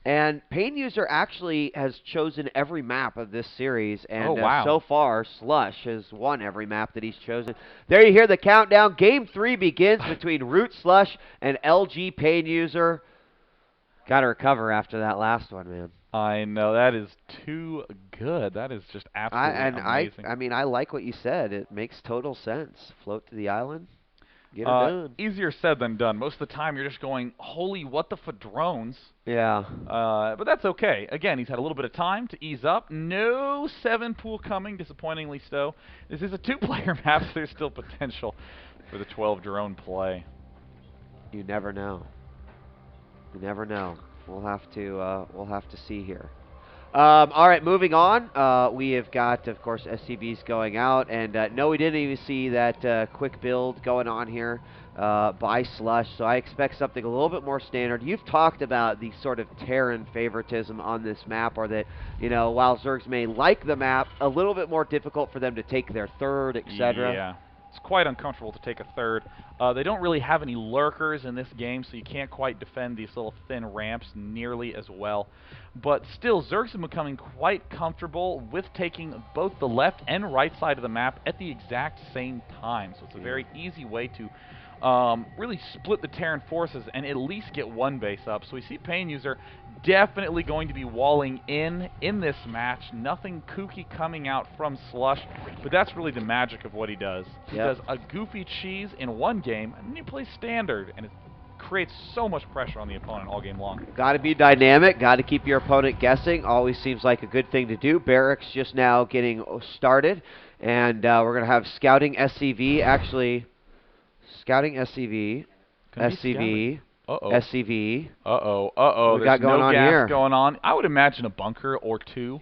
And PainUser actually has chosen every map of this series, and wow. so far, Slush has won every map that he's chosen. There you hear the countdown. Game 3 begins between ROOT.Slush and LG.PainUser. Got to recover after that last one, man. I know, that is too good. That is just absolutely amazing. I mean, I like what you said. It makes total sense. Float to the island, get her done. Easier said than done. Most of the time, you're just going, holy, what the drones. Yeah. But that's okay. Again, he's had a little bit of time to ease up. No 7 pool coming, disappointingly so. This is a 2-player map, so there's still potential for the 12 drone play. You never know. You never know. We'll have to see here. All right, moving on. We have got, of course, SCVs going out, and no, we didn't even see that quick build going on here by Slush. So I expect something a little bit more standard. You've talked about the sort of Terran favoritism on this map, or that, you know, while Zergs may like the map, a little bit more difficult for them to take their third, etc. Yeah. It's quite uncomfortable to take a third. They don't really have any lurkers in this game, so you can't quite defend these little thin ramps nearly as well. But still, Zergs are becoming quite comfortable with taking both the left and right side of the map at the exact same time. So it's a very easy way to really split the Terran forces and at least get one base up. So we see PainUser definitely going to be walling in this match. Nothing kooky coming out from Slush, but that's really the magic of what he does. He does a goofy cheese in one game, and then he plays standard, and it creates so much pressure on the opponent all game long. Got to be dynamic, got to keep your opponent guessing. Always seems like a good thing to do. Barracks just now getting started, and we're going to have scouting SCV, actually, scouting SCV, SCV, SCV. What we got going no on gas here? Going on. I would imagine a bunker or two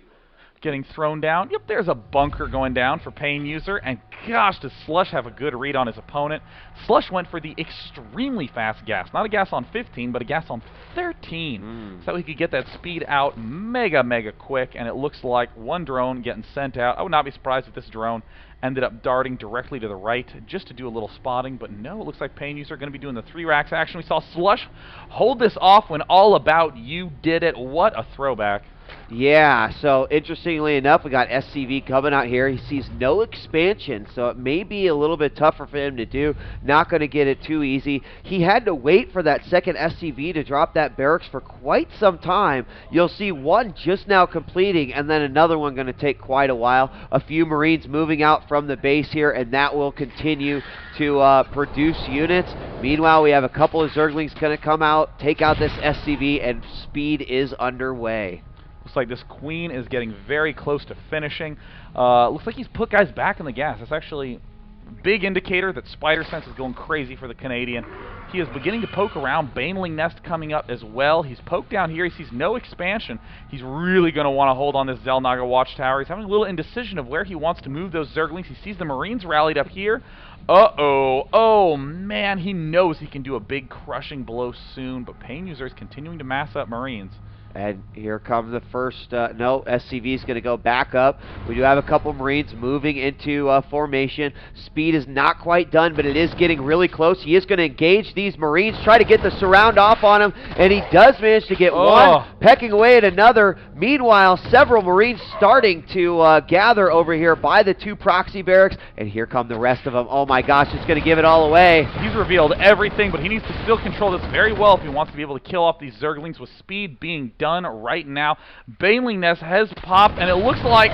getting thrown down. Yep, there's a bunker going down for PainUser, and gosh, does Slush have a good read on his opponent. Slush went for the extremely fast gas. Not a gas on 15, but a gas on 13. So he could get that speed out mega quick, and it looks like one drone getting sent out. I would not be surprised if this drone ended up darting directly to the right just to do a little spotting, but no, it looks like PainUser are going to be doing the 3 racks action. We saw Slush hold this off when All About You did it. What a throwback. Yeah, so interestingly enough, we got SCV coming out here. He sees no expansion, so it may be a little bit tougher for him to do. Not going to get it too easy. He had to wait for that second SCV to drop that barracks for quite some time. You'll see one just now completing, and then another one going to take quite a while. A few Marines moving out from the base here, and that will continue to produce units. Meanwhile, we have a couple of Zerglings going to come out, take out this SCV, and speed is underway. Looks like this Queen is getting very close to finishing. Looks like he's put guys back in the gas. That's actually a big indicator that Spider Sense is going crazy for the Canadian. He is beginning to poke around. Baneling Nest coming up as well. He's poked down here. He sees no expansion. He's really going to want to hold on this Xel'Naga Watchtower. He's having a little indecision of where he wants to move those Zerglings. He sees the Marines rallied up here. Oh man, he knows he can do a big crushing blow soon, but PainUser is continuing to mass up Marines. And here comes the first, no, SCV is going to go back up. We do have a couple Marines moving into formation. Speed is not quite done, but it is getting really close. He is going to engage these Marines, try to get the surround off on him, and he does manage to get one, pecking away at another. Meanwhile, several Marines starting to gather over here by the 2 proxy barracks, and here come the rest of them. Oh my gosh, it's going to give it all away. He's revealed everything, but he needs to still control this very well if he wants to be able to kill off these Zerglings with speed being done right now. Baneling Nest has popped, and it looks like,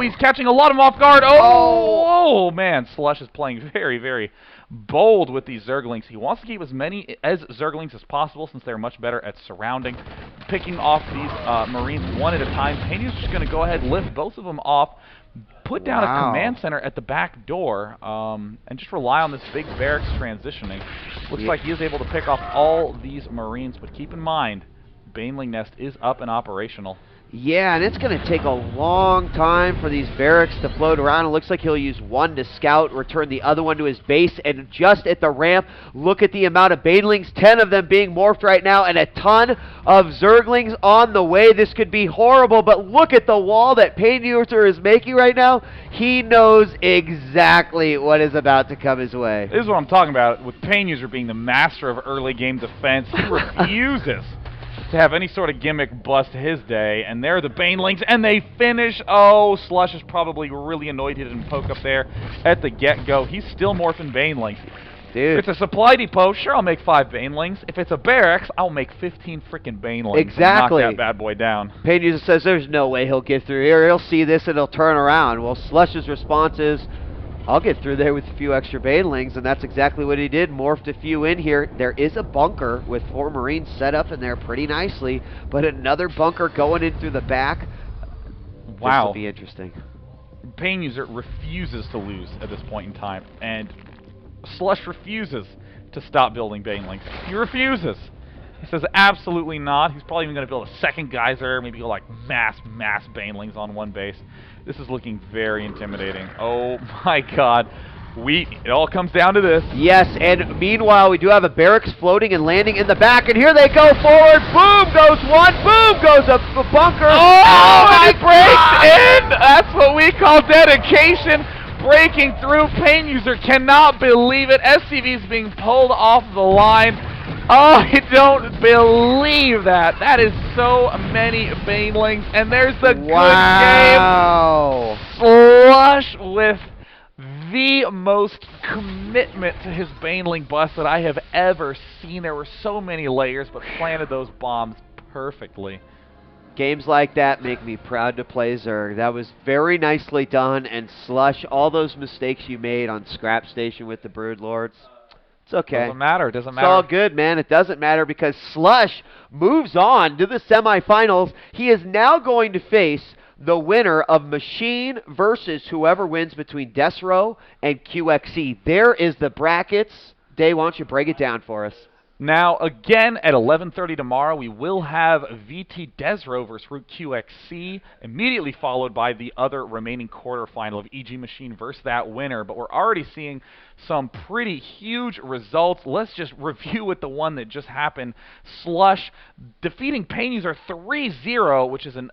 he's catching a lot of them off guard. Oh man, Slush is playing very bold with these Zerglings. He wants to keep as many Zerglings as possible since they're much better at surrounding, picking off these Marines one at a time. PainUser's just going to go ahead and lift both of them off, put down a command center at the back door, and just rely on this big barracks transitioning. Looks like he is able to pick off all these Marines, but keep in mind, Baneling Nest is up and operational. Yeah, and it's going to take a long time for these barracks to float around. It looks like he'll use one to scout, return the other one to his base, and just at the ramp, look at the amount of Banelings, 10 of them being morphed right now, and a ton of Zerglings on the way. This could be horrible, but look at the wall that PainUser is making right now. He knows exactly what is about to come his way. This is what I'm talking about, with PainUser being the master of early game defense. He refuses to have any sort of gimmick bust his day, and they're the Banelings, and they finish. Oh, Slush is probably really annoyed he didn't poke up there at the get-go. He's still morphing Banelings. Dude. If it's a supply depot, sure, I'll make 5 Banelings. If it's a barracks, I'll make 15 freaking Banelings. Exactly. And knock that bad boy down. PainUser says there's no way he'll get through here. He'll see this and he'll turn around. Well, Slush's response is, I'll get through there with a few extra Banelings, and that's exactly what he did. Morphed a few in here. There is a bunker with 4 Marines set up in there pretty nicely, but another bunker going in through the back. Wow. This will be interesting. PainUser refuses to lose at this point in time, and Slush refuses to stop building Banelings. He refuses. He says absolutely not. He's probably even going to build a second geyser, maybe go like mass Banelings on one base. This is looking very intimidating. Oh my god. It all comes down to this. Yes, and meanwhile, we do have a barracks floating and landing in the back, and here they go forward. Boom goes one, boom goes a bunker. Oh, and it breaks in! That's what we call dedication. Breaking through. PainUser cannot believe it. SCV's being pulled off the line. Oh, I don't believe that. That is so many Banelings, and there's the good game. Slush with the most commitment to his Baneling bust that I have ever seen. There were so many layers, but planted those bombs perfectly. Games like that make me proud to play Zerg. That was very nicely done, and Slush, all those mistakes you made on Scrap Station with the Broodlords, it's okay. Doesn't matter. Doesn't matter. It's all good, man. It doesn't matter because Slush moves on to the semifinals. He is now going to face the winner of Machine versus whoever wins between Desro and QXC. There is the brackets. Dave, why don't you break it down for us? Now, again, at 11:30 tomorrow, we will have VT Desro versus Root QXC, immediately followed by the other remaining quarterfinal of EG Machine versus that winner. But we're already seeing some pretty huge results. Let's just review with the one that just happened. Slush defeating PainUser 3-0, which is an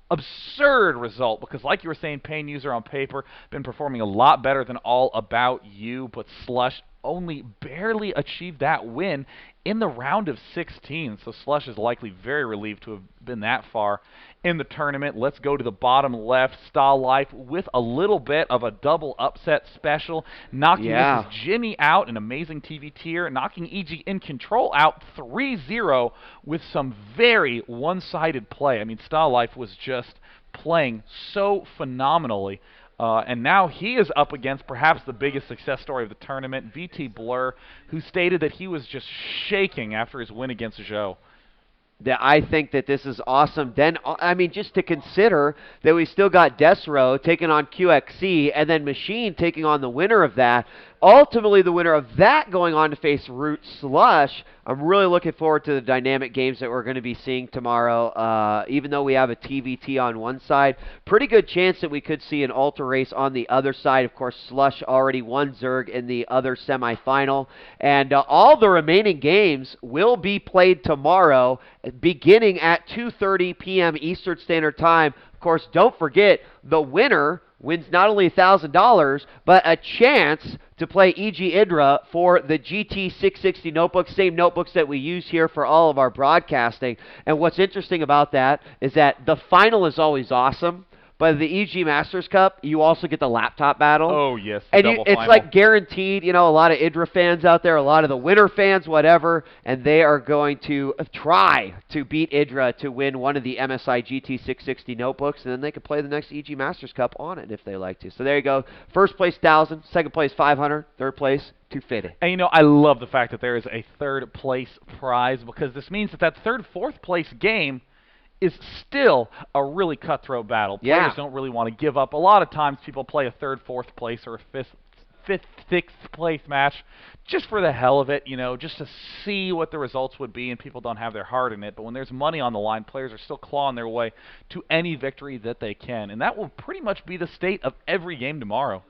absurd result, because like you were saying, PainUser on paper been performing a lot better than All About You, but Slush only barely achieved that win in the round of 16. So Slush is likely very relieved to have been that far in the tournament. Let's go to the bottom left. Style Life with a little bit of a double upset special, knocking Mrs. Jimmy out, an amazing TV tier, knocking EG in Control out 3-0 with some very one-sided play. I mean, Style Life was just playing so phenomenally. And now he is up against perhaps the biggest success story of the tournament, VT Blur, who stated that he was just shaking after his win against Zhou. I think that this is awesome. Then, I mean, just to consider that we still got Desro taking on QXC, and then Machine taking on the winner of that. Ultimately, the winner of that going on to face ROOT.Slush. I'm really looking forward to the dynamic games that we're going to be seeing tomorrow. Even though we have a TVT on one side, pretty good chance that we could see an Ultra race on the other side. Of course, Slush already won Zerg in the other semifinal. And all the remaining games will be played tomorrow, beginning at 2:30 p.m. Eastern Standard Time. Of course, don't forget, the winner wins not only $1,000, but a chance to play EG Idra for the GT660 Notebook, same notebooks that we use here for all of our broadcasting. And what's interesting about that is that the final is always awesome, but the EG Masters Cup, you also get the laptop battle. Oh, yes, and it's like guaranteed, you know, a lot of Idra fans out there, a lot of the winner fans, whatever, and they are going to try to beat Idra to win one of the MSI GT660 notebooks, and then they can play the next EG Masters Cup on it if they like to. So there you go. First place, 1,000. Second place, 500. Third place, 250. And you know, I love the fact that there is a third place prize, because this means that third, fourth place game is still a really cutthroat battle. Players don't really want to give up. A lot of times people play a third, fourth place or a fifth, sixth place match just for the hell of it, you know, just to see what the results would be, and people don't have their heart in it. But when there's money on the line, players are still clawing their way to any victory that they can. And that will pretty much be the state of every game tomorrow.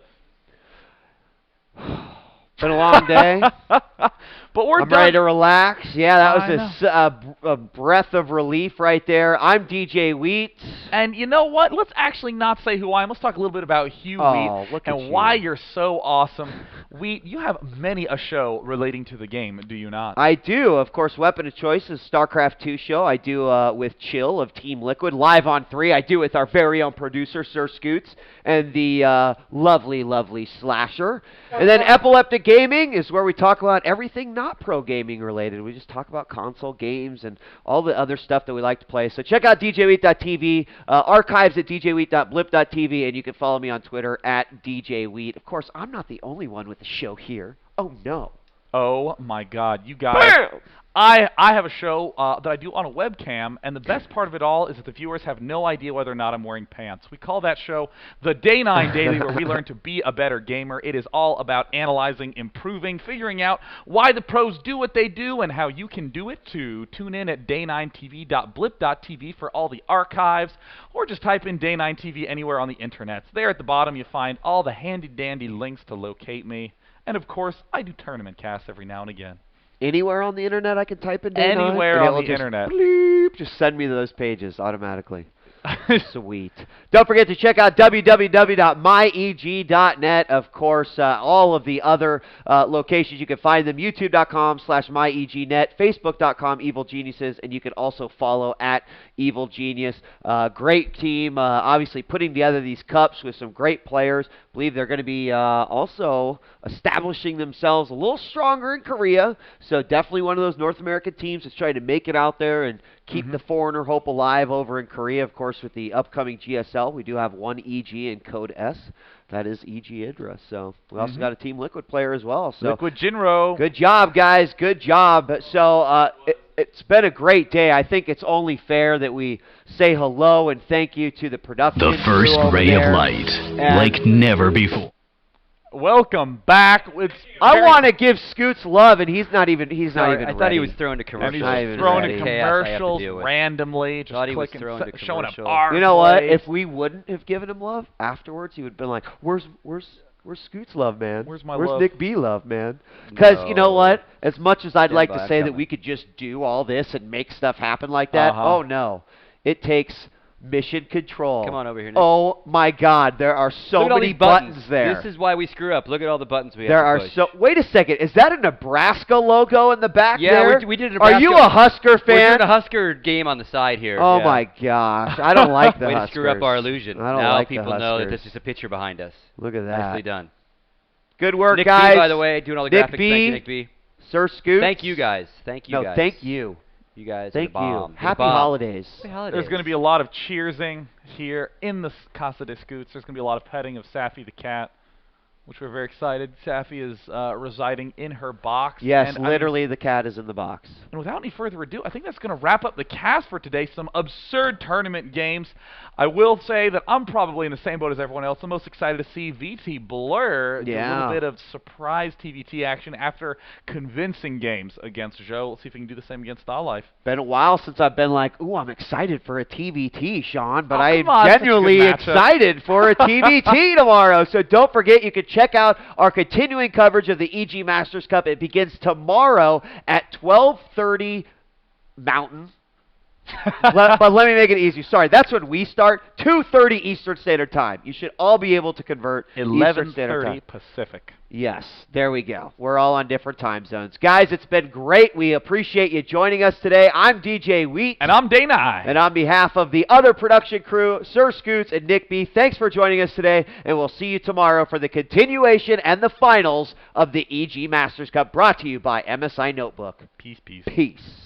Been a long day. But we're I'm done. ready to relax. Yeah, that was a breath of relief right there. I'm DJ Wheat. And you know what? Let's actually not say who I am. Let's talk a little bit about Hugh Wheat look at and you. why you're so awesome. Wheat, you have many a show relating to the game, do you not? I do. Of course, weapon of choice is Starcraft 2 show. I do with Chill of Team Liquid. Live on 3, I do with our very own producer, Sir Scoots, and the lovely, lovely Slasher. And then Epileptic Gaming is where we talk about everything not pro gaming related. We just talk about console games and all the other stuff that we like to play. So check out djwheat.tv, archives at djwheat.blip.tv, and you can follow me on Twitter at djwheat. Of course, I'm not the only one with the show here. Oh, no. Oh my God, you guys! Bam! I have a show that I do on a webcam, and the best part of it all is that the viewers have no idea whether or not I'm wearing pants. We call that show the Day 9 Daily, where we learn to be a better gamer. It is all about analyzing, improving, figuring out why the pros do what they do, and how you can do it too. Tune in at day9tv.blip.tv for all the archives, or just type in Day 9 TV anywhere on the internet. There at the bottom you find all the handy-dandy links to locate me. And of course, I do tournament casts every now and again. Anywhere on the internet I can type in Day 9? Anywhere on the internet. Bleep, just send me to those pages automatically. Sweet. Don't forget to check out www.myeg.net. Of course, all of the other locations, you can find them. YouTube.com/myeggnet, Facebook.com EvilGeniuses, and you can also follow at EvilGenius. Great team, obviously putting together these cups with some great players. Believe they're going to be also establishing themselves a little stronger in Korea. So definitely one of those North American teams that's trying to make it out there and keep the foreigner hope alive over in Korea. Of course, with the upcoming GSL, we do have one EG in code S. That is EG Idra. So we also got a Team Liquid player as well. So Liquid Jinro. Good job, guys. Good job. So it's been a great day. I think it's only fair that we say hello and thank you to the production The first crew over ray there. of light, And like never before. Welcome back. I want to give Scoots love, and he's not even. I thought he was throwing to And commercials. he's Not just even throwing ready. to Chaos I have to commercials deal with. randomly, just Thought he was clicking, throwing to showing up commercials. our You know what? plays. If we wouldn't have given him love afterwards, he would have been like, "Where's Scoots love, man? Where's my Where's love?" Nick B love, man?" Because you know No. what? As much as I'd Stand like by, to I'm say that coming. we could just do all this and make stuff happen like that, Uh-huh. oh no, it takes mission control. Come on over here, Nick. Oh my God, there are so Look at all many these buttons there. This is why we screw up. Look at all the buttons we There have are to push. so. Wait a second. Is that a Nebraska logo in the back Yeah, there? we did a Are you Nebraska- a Husker We're fan? doing a Husker game on the side here. Oh yeah. my gosh, I don't like the Way Huskers. to screw up our illusion. I don't now like people the know that Huskers. this is a picture behind us. Look at that. Nicely done. Good work, Nick guys. B, by the way, doing all the Nick graphics. B. Thank you, Nick B. Sir Scoots. Thank you guys. Thank you No, guys. thank you. You guys. Thank are the bomb. you. You're the Happy bomb. holidays. Happy holidays. There's going to be a lot of cheersing here in the Casa de Scoots. There's going to be a lot of petting of Safi the cat, which we're very excited. Safi is residing in her box. Yes, and literally the cat is in the box. And without any further ado, I think that's going to wrap up the cast for today. Some absurd tournament games. I will say that I'm probably in the same boat as everyone else. I'm most excited to see VT Blur do a Yeah. little bit of surprise TVT action after convincing games against Joe. Let's see if we can do the same against Star Life. Been a while since I've been like, ooh, I'm excited for a TVT, Sean, but Oh, I'm come on, such a good genuinely matchup. excited for a TVT tomorrow. So don't forget, you can check out our continuing coverage of the EG Masters Cup. It begins tomorrow at 12:30 Mountain. But let me make it easy. Sorry, that's when we start. 2:30 Eastern Standard Time. You should all be able to convert Eastern Standard Time. 11:30 Pacific. Yes, there we go. We're all on different time zones. Guys, it's been great. We appreciate you joining us today. I'm DJ Wheat. And I'm Dana I. And on behalf of the other production crew, Sir Scoots and Nick B, thanks for joining us today, and we'll see you tomorrow for the continuation and the finals of the EG Masters Cup, brought to you by MSI Notebook. Peace, peace. Peace.